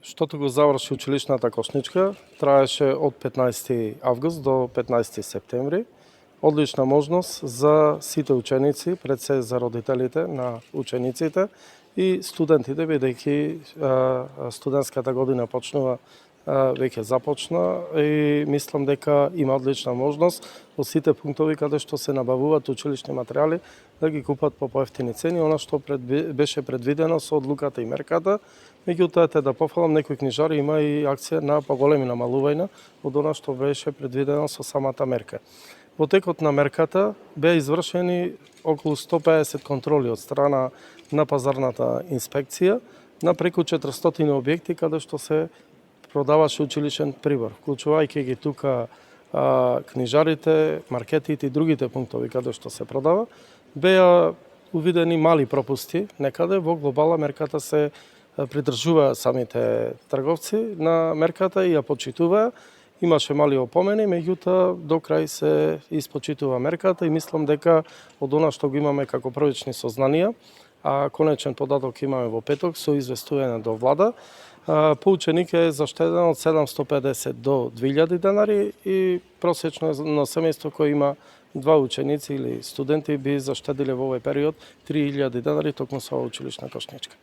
Штото го заврши училишната кошничка, траеше од 15 август до 15 септември. Одлична можност за сите ученици, пред се за родителите на учениците и студентите, бидејќи студентската година веќе започна и мислам дека има одлична можност во сите пунктови каде што се набавуваат училишни материјали да ги купат по поевтини цени, она што беше предвидено со одлуката и мерката. Меѓутоа, да пофалам, некои книжари има и акција на поголеми намалувања од она што беше предвидено со самата мерка. Во текот на мерката беа извршени околу 150 контроли од страна на пазарната инспекција на преку 400 објекти каде што се продаваше училишен прибор, вклучувајќи ги тука книжарите, маркетите и другите пунктови каде што се продава. Беа увидени мали пропусти, некаде во глобала мерката се придржуваа самите трговци на мерката и ја почитуваа. Имаше мали опомени, меѓутоа до крај се испочитува мерката и мислам дека од она што го имаме како првични сознанија, а конечен податок имаме во петок со известување до влада, по ученик е заштедено од 750 до 2000 денари и просечно на семејство кој има два ученици или студенти би заштедиле во овој период 3000 денари токму со училишна кошничка.